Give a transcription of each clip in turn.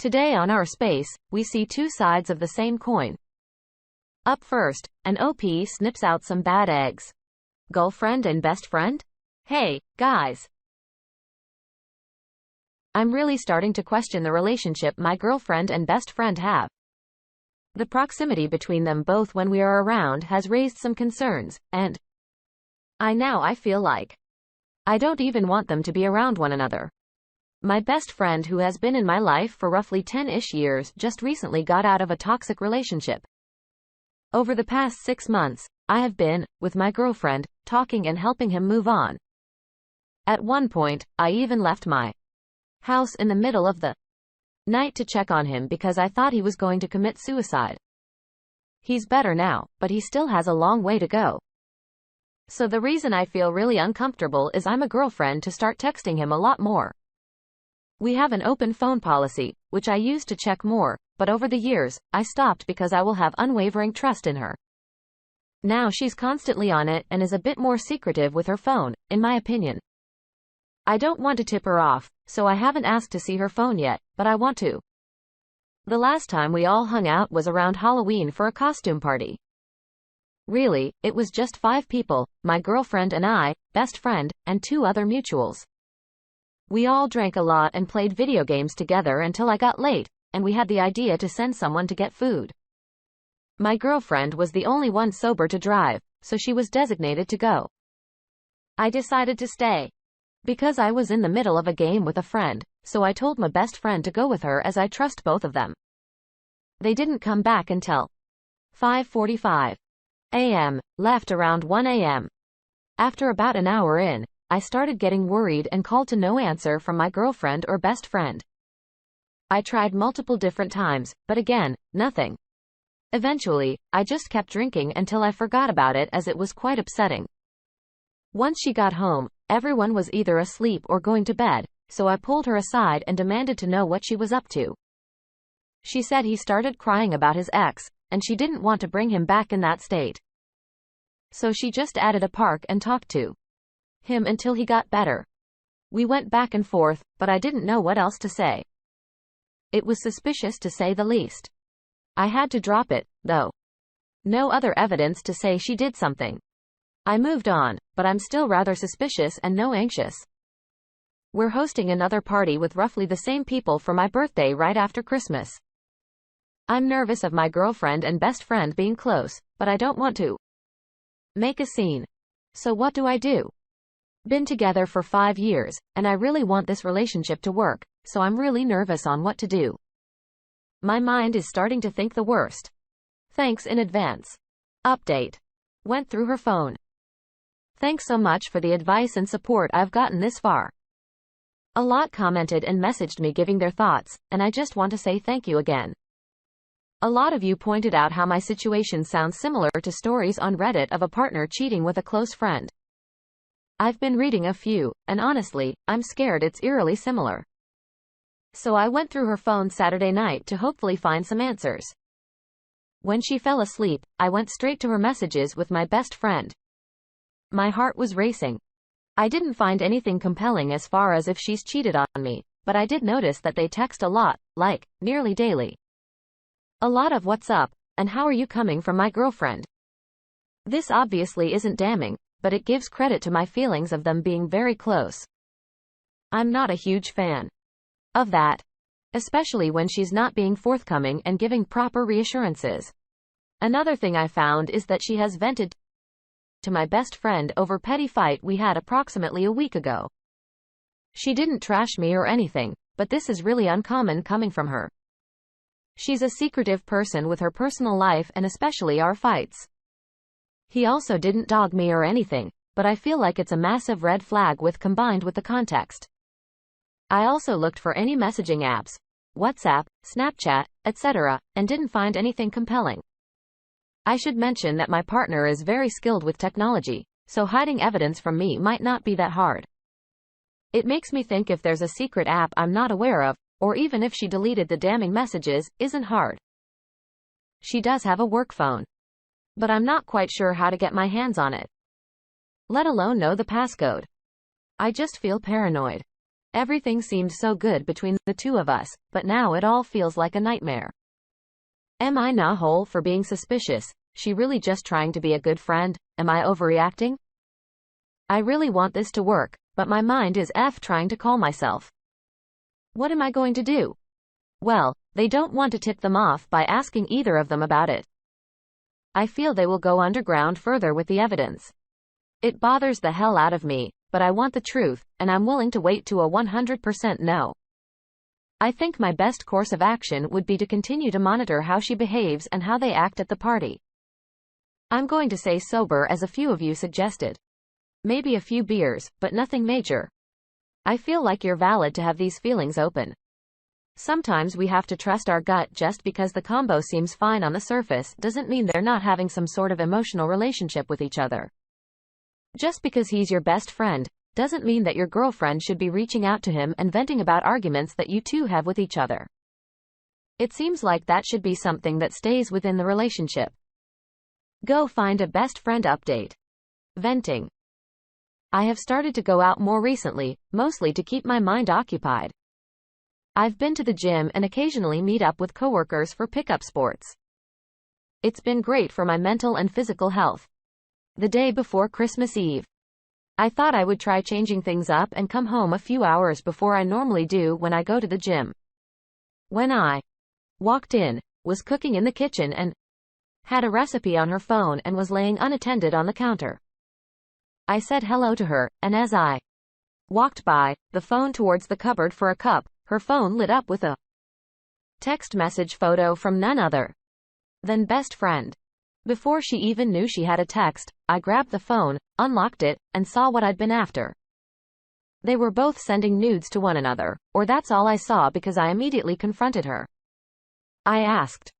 Today on our space, we see two sides of the same coin. Up first, an OP snips out some bad eggs. Girlfriend and best friend? Hey, guys. I'm really starting to question the relationship my girlfriend and best friend have. The proximity between them both when we are around has raised some concerns, and I feel like I don't even want them to be around one another. My best friend, who has been in my life for roughly 10-ish years, just recently got out of a toxic relationship. Over the past 6 months, I have been, with my girlfriend, talking and helping him move on. At one point, I even left my house in the middle of the night to check on him because I thought he was going to commit suicide. He's better now, but he still has a long way to go. So the reason I feel really uncomfortable is I'm a girlfriend to start texting him a lot more. We have an open phone policy, which I used to check more, but over the years, I stopped because I will have unwavering trust in her. Now she's constantly on it and is a bit more secretive with her phone, in my opinion. I don't want to tip her off, so I haven't asked to see her phone yet, but I want to. The last time we all hung out was around Halloween for a costume party. Really, it was just 5 people, my girlfriend and I, best friend, and 2 other mutuals. We all drank a lot and played video games together until I got late, and we had the idea to send someone to get food. My girlfriend was the only one sober to drive, so she was designated to go. I decided to stay because I was in the middle of a game with a friend, so I told my best friend to go with her as I trust both of them. They didn't come back until 5:45 a.m., left around 1 a.m. After about an hour in, I started getting worried and called to no answer from my girlfriend or best friend. I tried multiple different times, but again, nothing. Eventually, I just kept drinking until I forgot about it, as it was quite upsetting. Once she got home, everyone was either asleep or going to bed, so I pulled her aside and demanded to know what she was up to. She said he started crying about his ex, and she didn't want to bring him back in that state. So she just added a park and talked to him until he got better. We went back and forth, but I didn't know what else to say. It was suspicious to say the least. I had to drop it, though. No other evidence to say she did something. I moved on, but I'm still rather suspicious and anxious. We're hosting another party with roughly the same people for my birthday right after Christmas. I'm nervous of my girlfriend and best friend being close, but I don't want to make a scene. So what do I do? Been together for 5 years, and I really want this relationship to work, so I'm really nervous on what to do. My mind is starting to think the worst. Thanks in advance. Update. Went through her phone. Thanks so much for the advice and support I've gotten this far. A lot commented and messaged me giving their thoughts, and I just want to say thank you again. A lot of you pointed out how my situation sounds similar to stories on Reddit of a partner cheating with a close friend. I've been reading a few, and honestly, I'm scared it's eerily similar. So I went through her phone Saturday night to hopefully find some answers. When she fell asleep, I went straight to her messages with my best friend. My heart was racing. I didn't find anything compelling as far as if she's cheated on me, but I did notice that they text a lot, like, nearly daily. A lot of "what's up," and "how are you" coming from my girlfriend. This obviously isn't damning, but it gives credit to my feelings of them being very close. I'm not a huge fan of that, especially when she's not being forthcoming and giving proper reassurances. Another thing I found is that she has vented to my best friend over petty fight we had approximately a week ago. She didn't trash me or anything, but this is really uncommon coming from her. She's a secretive person with her personal life and especially our fights. He also didn't dog me or anything, but I feel like it's a massive red flag combined with the context. I also looked for any messaging apps, WhatsApp, Snapchat, etc., and didn't find anything compelling. I should mention that my partner is very skilled with technology, so hiding evidence from me might not be that hard. It makes me think if there's a secret app I'm not aware of, or even if she deleted the damning messages, isn't hard. She does have a work phone, but I'm not quite sure how to get my hands on it, let alone know the passcode. I just feel paranoid. Everything seemed so good between the two of us, but now it all feels like a nightmare. Am I nah hole for being suspicious? She really just trying to be a good friend? Am I overreacting? I really want this to work, but my mind is trying to call myself. What am I going to do? Well, they don't want to tip them off by asking either of them about it. I feel they will go underground further with the evidence. It bothers the hell out of me, but I want the truth, and I'm willing to wait to a 100% no. I think my best course of action would be to continue to monitor how she behaves and how they act at the party. I'm going to say sober, as a few of you suggested. Maybe a few beers, but nothing major. I feel like you're valid to have these feelings open. Sometimes we have to trust our gut. Just because the combo seems fine on the surface doesn't mean they're not having some sort of emotional relationship with each other. Just because he's your best friend doesn't mean that your girlfriend should be reaching out to him and venting about arguments that you two have with each other. It seems like that should be something that stays within the relationship. Go find a best friend update. Venting. I have started to go out more recently, mostly to keep my mind occupied. I've been to the gym and occasionally meet up with coworkers for pickup sports. It's been great for my mental and physical health. The day before Christmas Eve, I thought I would try changing things up and come home a few hours before I normally do when I go to the gym. When I walked in, was cooking in the kitchen and had a recipe on her phone and was laying unattended on the counter. I said hello to her, and as I walked by the phone towards the cupboard for a cup, her phone lit up with a text message photo from none other than best friend. Before she even knew she had a text, I grabbed the phone, unlocked it, and saw what I'd been after. They were both sending nudes to one another, or that's all I saw, because I immediately confronted her. I asked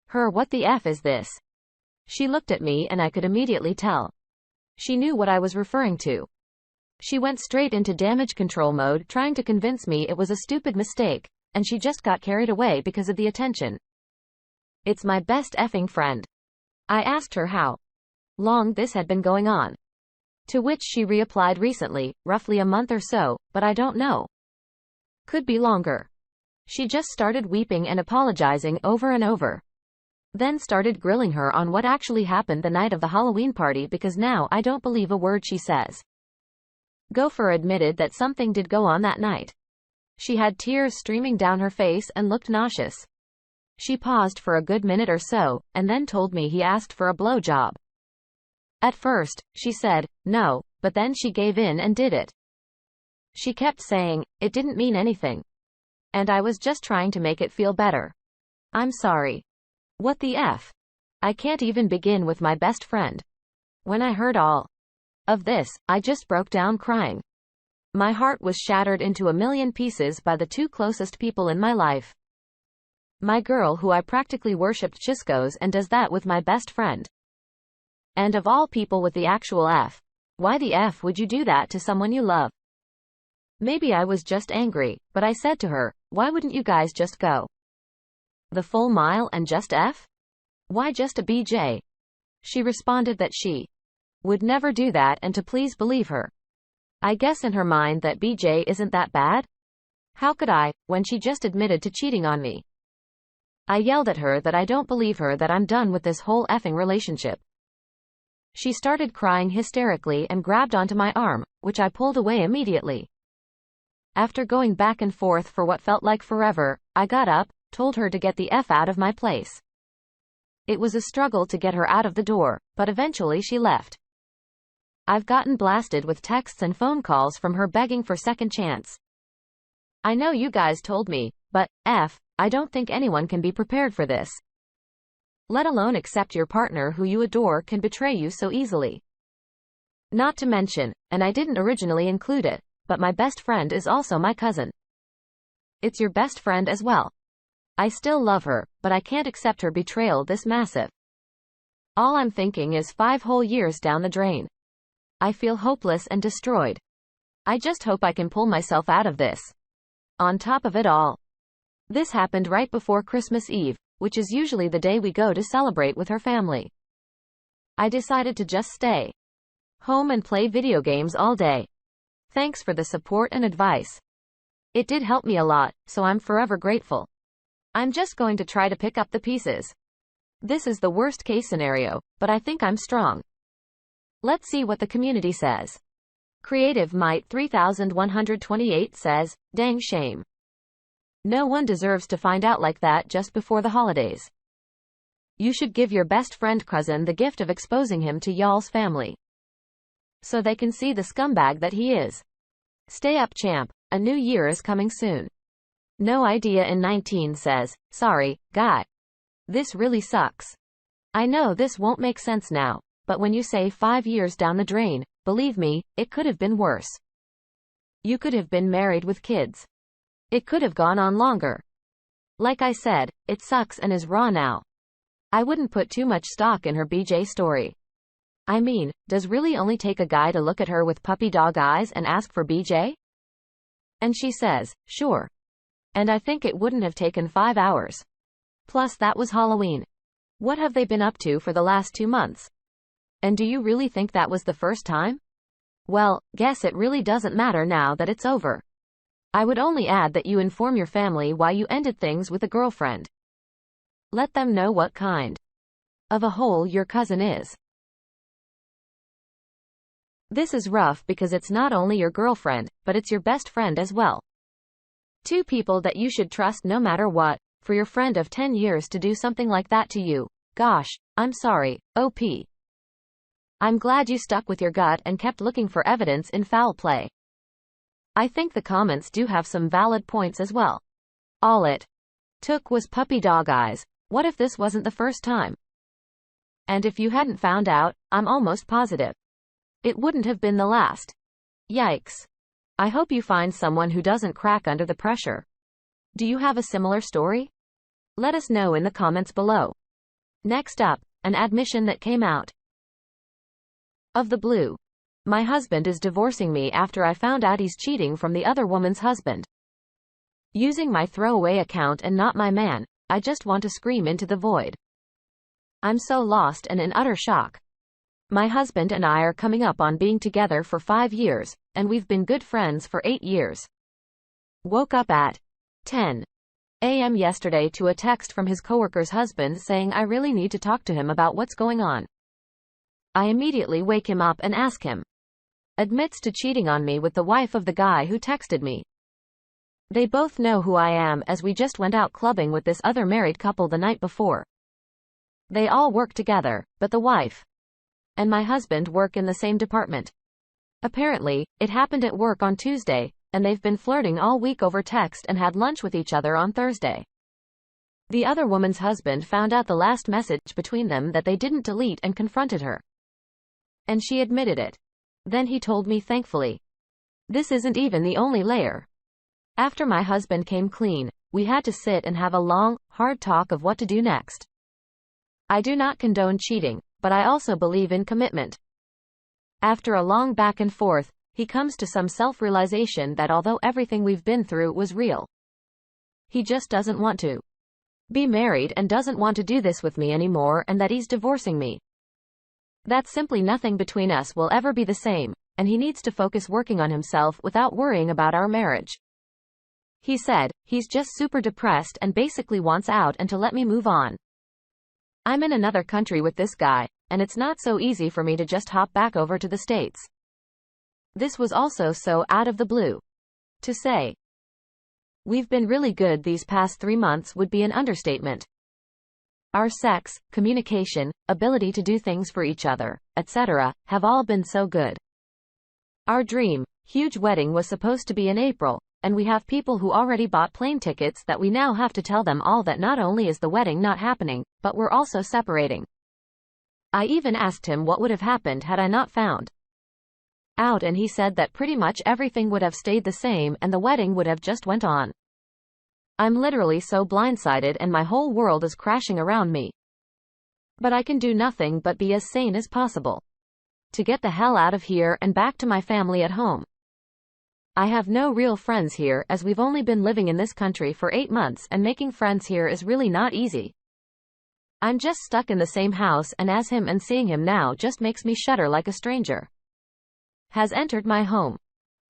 her, what the F is this? She looked at me and I could immediately tell she knew what I was referring to. She went straight into damage control mode, trying to convince me it was a stupid mistake, and she just got carried away because of the attention. It's my best effing friend. I asked her how long this had been going on. To which she replied, recently, roughly a month or so, but I don't know. Could be longer. She just started weeping and apologizing over and over. Then started grilling her on what actually happened the night of the Halloween party, because now I don't believe a word she says. Gopher admitted that something did go on that night. She had tears streaming down her face and looked nauseous. She paused for a good minute or so, and then told me he asked for a blowjob. At first, she said, no, but then she gave in and did it. She kept saying, it didn't mean anything. And I was just trying to make it feel better. I'm sorry. What the F? I can't even begin with my best friend. When I heard all of this, I just broke down crying. My heart was shattered into a million pieces by the two closest people in my life. My girl, who I practically worshipped, just goes and does that with my best friend. And of all people, with the actual F. Why the F would you do that to someone you love? Maybe I was just angry, but I said to her, why wouldn't you guys just go the full mile and just F? Why just a BJ? She responded that she would never do that, and to please believe her. I guess in her mind that BJ isn't that bad? How could I, when she just admitted to cheating on me? I yelled at her that I don't believe her, that I'm done with this whole effing relationship. She started crying hysterically and grabbed onto my arm, which I pulled away immediately. After going back and forth for what felt like forever, I got up, told her to get the F out of my place. It was a struggle to get her out of the door, but eventually she left. I've gotten blasted with texts and phone calls from her begging for second chance. I know you guys told me, but, I don't think anyone can be prepared for this. Let alone accept your partner who you adore can betray you so easily. Not to mention, and I didn't originally include it, but my best friend is also my cousin. It's your best friend as well. I still love her, but I can't accept her betrayal this massive. All I'm thinking is 5 whole years down the drain. I feel hopeless and destroyed. I just hope I can pull myself out of this. On top of it all, this happened right before Christmas Eve, which is usually the day we go to celebrate with her family. I decided to just stay home and play video games all day. Thanks for the support and advice. It did help me a lot, so I'm forever grateful. I'm just going to try to pick up the pieces. This is the worst case scenario, but I think I'm strong. Let's see what the community says. Creative Might 3128 says, dang shame. No one deserves to find out like that just before the holidays. You should give your best friend cousin the gift of exposing him to y'all's family, so they can see the scumbag that he is. Stay up, champ. A new year is coming soon. No Idea in 19 says, sorry, guy. This really sucks. I know this won't make sense now, but when you say 5 years down the drain, believe me, it could have been worse. You could have been married with kids. It could have gone on longer. Like I said, it sucks and is raw now. I wouldn't put too much stock in her BJ story. I mean, does really only take a guy to look at her with puppy dog eyes and ask for BJ? And she says, sure. And I think it wouldn't have taken 5 hours. Plus that was Halloween. What have they been up to for the last 2 months? And do you really think that was the first time? Well, guess it really doesn't matter now that it's over. I would only add that you inform your family why you ended things with a girlfriend. Let them know what kind of a hole your cousin is. This is rough because it's not only your girlfriend, but it's your best friend as well. 2 people that you should trust no matter what. For your friend of 10 years to do something like that to you. Gosh, I'm sorry, OP. I'm glad you stuck with your gut and kept looking for evidence in foul play. I think the comments do have some valid points as well. All it took was puppy dog eyes. What if this wasn't the first time? And if you hadn't found out, I'm almost positive it wouldn't have been the last. Yikes. I hope you find someone who doesn't crack under the pressure. Do you have a similar story? Let us know in the comments below. Next up, an admission that came out of the blue. My husband is divorcing me after I found out he's cheating from the other woman's husband. Using my throwaway account and not my man, I just want to scream into the void. I'm so lost and in utter shock. My husband and I are coming up on being together for 5 years, and we've been good friends for 8 years. Woke up at 10 a.m. yesterday to a text from his coworker's husband saying I really need to talk to him about what's going on. I immediately wake him up and ask him. Admits to cheating on me with the wife of the guy who texted me. They both know who I am as we just went out clubbing with this other married couple the night before. They all work together, but the wife and my husband work in the same department. Apparently, it happened at work on Tuesday, and they've been flirting all week over text and had lunch with each other on Thursday. The other woman's husband found out the last message between them that they didn't delete and confronted her. And she admitted it. Then he told me thankfully. This isn't even the only layer. After my husband came clean, we had to sit and have a long, hard talk of what to do next. I do not condone cheating, but I also believe in commitment. After a long back and forth, he comes to some self-realization that although everything we've been through was real, he just doesn't want to be married and doesn't want to do this with me anymore, and that he's divorcing me. That simply nothing between us will ever be the same, and he needs to focus working on himself without worrying about our marriage. He said, he's just super depressed and basically wants out and to let me move on. I'm in another country with this guy, and it's not so easy for me to just hop back over to the States. This was also so out of the blue. To say we've been really good these past 3 months would be an understatement. Our sex, communication, ability to do things for each other, etc., have all been so good. Our dream, huge wedding was supposed to be in April, and we have people who already bought plane tickets that we now have to tell them all that not only is the wedding not happening, but we're also separating. I even asked him what would have happened had I not found out, and he said that pretty much everything would have stayed the same and the wedding would have just went on. I'm literally so blindsided and my whole world is crashing around me. But I can do nothing but be as sane as possible to get the hell out of here and back to my family at home. I have no real friends here as we've only been living in this country for 8 months, and making friends here is really not easy. I'm just stuck in the same house, and as him and seeing him now just makes me shudder like a stranger has entered my home.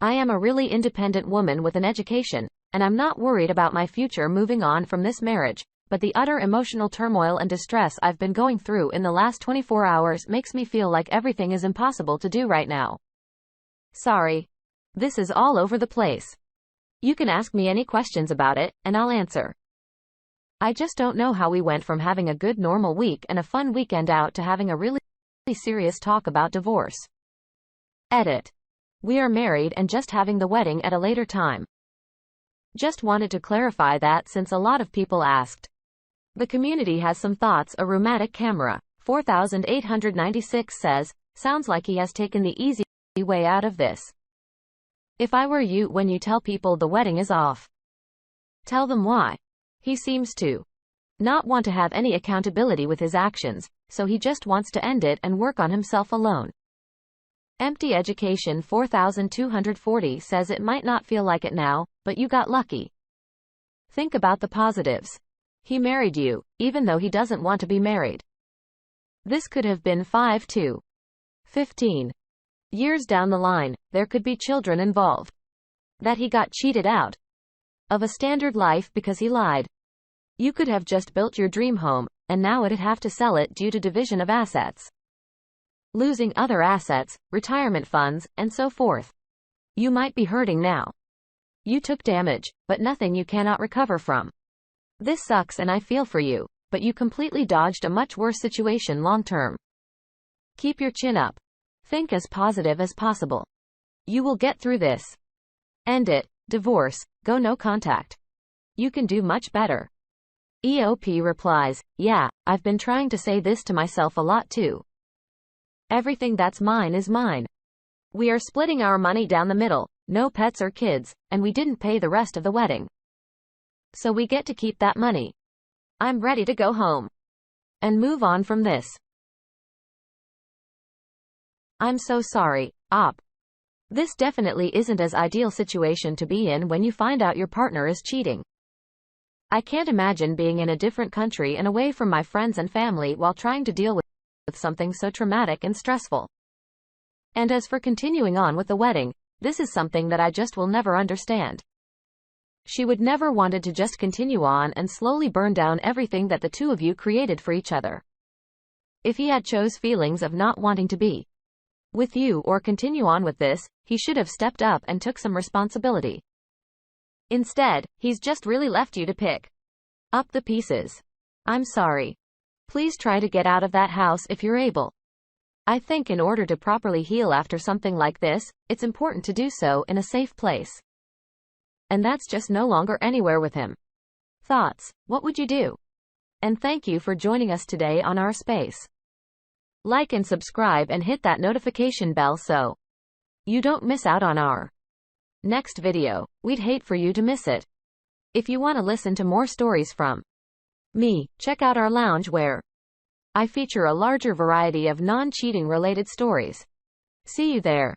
I am a really independent woman with an education, and I'm not worried about my future moving on from this marriage, but the utter emotional turmoil and distress I've been going through in the last 24 hours makes me feel like everything is impossible to do right now. Sorry. This is all over the place. You can ask me any questions about it, and I'll answer. I just don't know how we went from having a good normal week and a fun weekend out to having a really serious talk about divorce. Edit. We are married and just having the wedding at a later time. Just wanted to clarify that since a lot of people asked. The community has some thoughts. A rheumatic camera, 4896 says, sounds like he has taken the easy way out of this. If I were you, when you tell people the wedding is off, tell them why. He seems to not want to have any accountability with his actions, so he just wants to end it and work on himself alone. Empty Education 4240 says it might not feel like it now, but you got lucky. Think about the positives. He married you, even though he doesn't want to be married. This could have been 5 to 15 years down the line. There could be children involved. That he got cheated out of a standard life because he lied. You could have just built your dream home, and now it'd have to sell it due to division of assets. Losing other assets, retirement funds, and so forth. You might be hurting now. You took damage, but nothing you cannot recover from. This sucks and I feel for you, but you completely dodged a much worse situation long term. Keep your chin up. Think as positive as possible. You will get through this. End it. Divorce. Go no contact. You can do much better. EOP replies, yeah, I've been trying to say this to myself a lot too. Everything that's mine is mine. We are splitting our money down the middle, no pets or kids, and we didn't pay the rest of the wedding. So we get to keep that money. I'm ready to go home and move on from this. I'm so sorry, Op. This definitely isn't an ideal situation to be in when you find out your partner is cheating. I can't imagine being in a different country and away from my friends and family while trying to deal with something so traumatic and stressful. And as for continuing on with the wedding, this is something that I just will never understand. She would never wanted to just continue on and slowly burn down everything that the two of you created for each other. If he had chose feelings of not wanting to be with you or continue on with this, he should have stepped up and took some responsibility. Instead, he's just really left you to pick up the pieces. I'm sorry. Please try to get out of that house if you're able. I think in order to properly heal after something like this, it's important to do so in a safe place. And that's just no longer anywhere with him. Thoughts? What would you do? And thank you for joining us today on our space. Like and subscribe and hit that notification bell so you don't miss out on our next video. We'd hate for you to miss it. If you want to listen to more stories from me, check out our lounge where I feature a larger variety of non-cheating related stories. See you there.